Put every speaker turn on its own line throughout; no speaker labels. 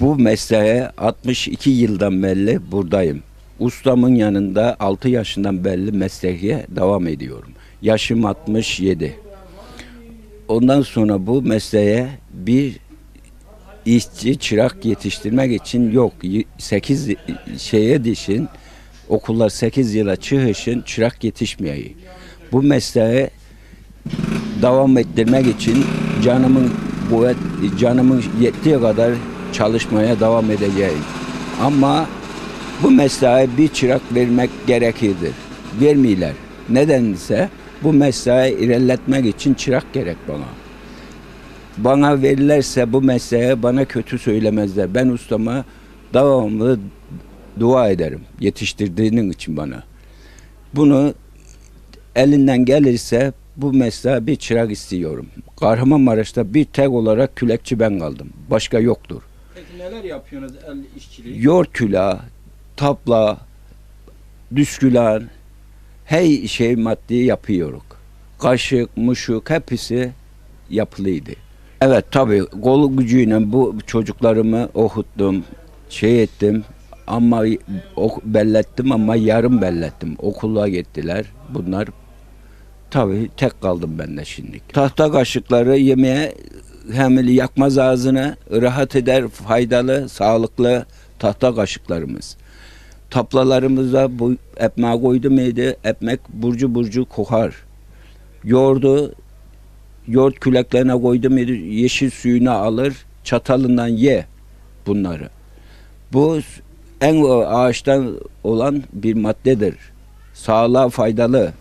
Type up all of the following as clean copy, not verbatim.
Bu mesleğe 62 yıldan beri buradayım. Ustamın yanında 6 yaşından beri mesleğe devam ediyorum. Yaşım 67. Ondan sonra bu mesleğe bir işçi, çırak yetiştirmek için yok. 8 şeye dişin, okullar 8 yıla çıkışın çırak yetişmeyi. Bu mesleğe devam ettirmek için canımın yettiği kadar çalışmaya devam edeceğim. Ama bu mesleğe bir çırak vermek gerekirdir. Vermiyorlar. Nedense bu mesleği ilerletmek için çırak gerek bana. Bana verirlerse bu mesleğe bana kötü söylemezler. Ben ustama devamlı dua ederim. Yetiştirdiğinin için bana. Bunu elinden gelirse bu mesleğe bir çırak istiyorum. Kahramanmaraş'ta bir tek olarak külekçi ben kaldım. Başka yoktur.
Peki neler yapıyorsunuz el işçiliği?
Yoğurt külah, tapla, düskülan, her şey maddi yapıyoruz. Kaşık, muşuk hepsi yapılıydı. Evet tabii kol gücüyle bu çocuklarımı okuttum, ettim ama bellettim ama yarım bellettim. Okula gittiler bunlar. Tabii tek kaldım ben de şimdi. Tahta kaşıkları yemeye hem yakmaz ağzını, rahat eder, faydalı, sağlıklı tahta kaşıklarımız. Taplalarımıza bu ekmeği koydu muydu, ekmek burcu burcu kokar. Yoğurt küleklerine koydu muydu, yeşil suyunu alır, çatalından ye bunları. Bu en ağaçtan olan bir maddedir. Sağlığa faydalı.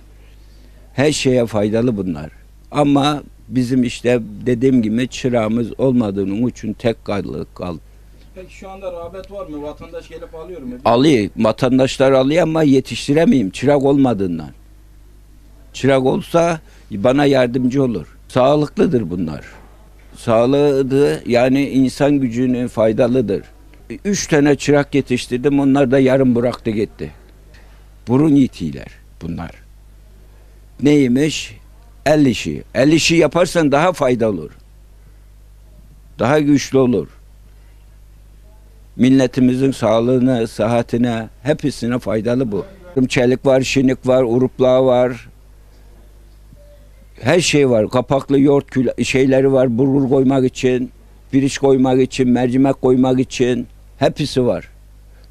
Her şeye faydalı bunlar. Ama bizim işte dediğim gibi çırağımız olmadığının için tek kaldı.
Peki şu anda rağbet var mı? Vatandaş gelip alıyor mu?
Alıyor. Vatandaşlar alıyor ama yetiştiremeyim çırak olmadığından. Çırak olsa bana yardımcı olur. Sağlıklıdır bunlar. Sağlıklı yani insan gücünün faydalıdır. 3 tane çırak yetiştirdim. Onlar da yarım bıraktı gitti. Burun yitiler bunlar. Neymiş? El işi. El işi yaparsan daha faydalı olur. Daha güçlü olur. Milletimizin sağlığına, sıhhatine, hepsine faydalı bu. Çelik var, şinik var, urupla var. Her şey var. Kapaklı yoğurt şeyleri var. Bulgur koymak için, pirinç koymak için, mercimek koymak için. Hepsi var.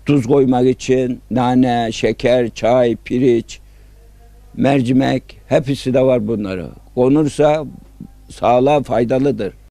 Tuz koymak için, nane, şeker, çay, pirinç, mercimek, hepsi de var bunları. Konursa sağlığa faydalıdır.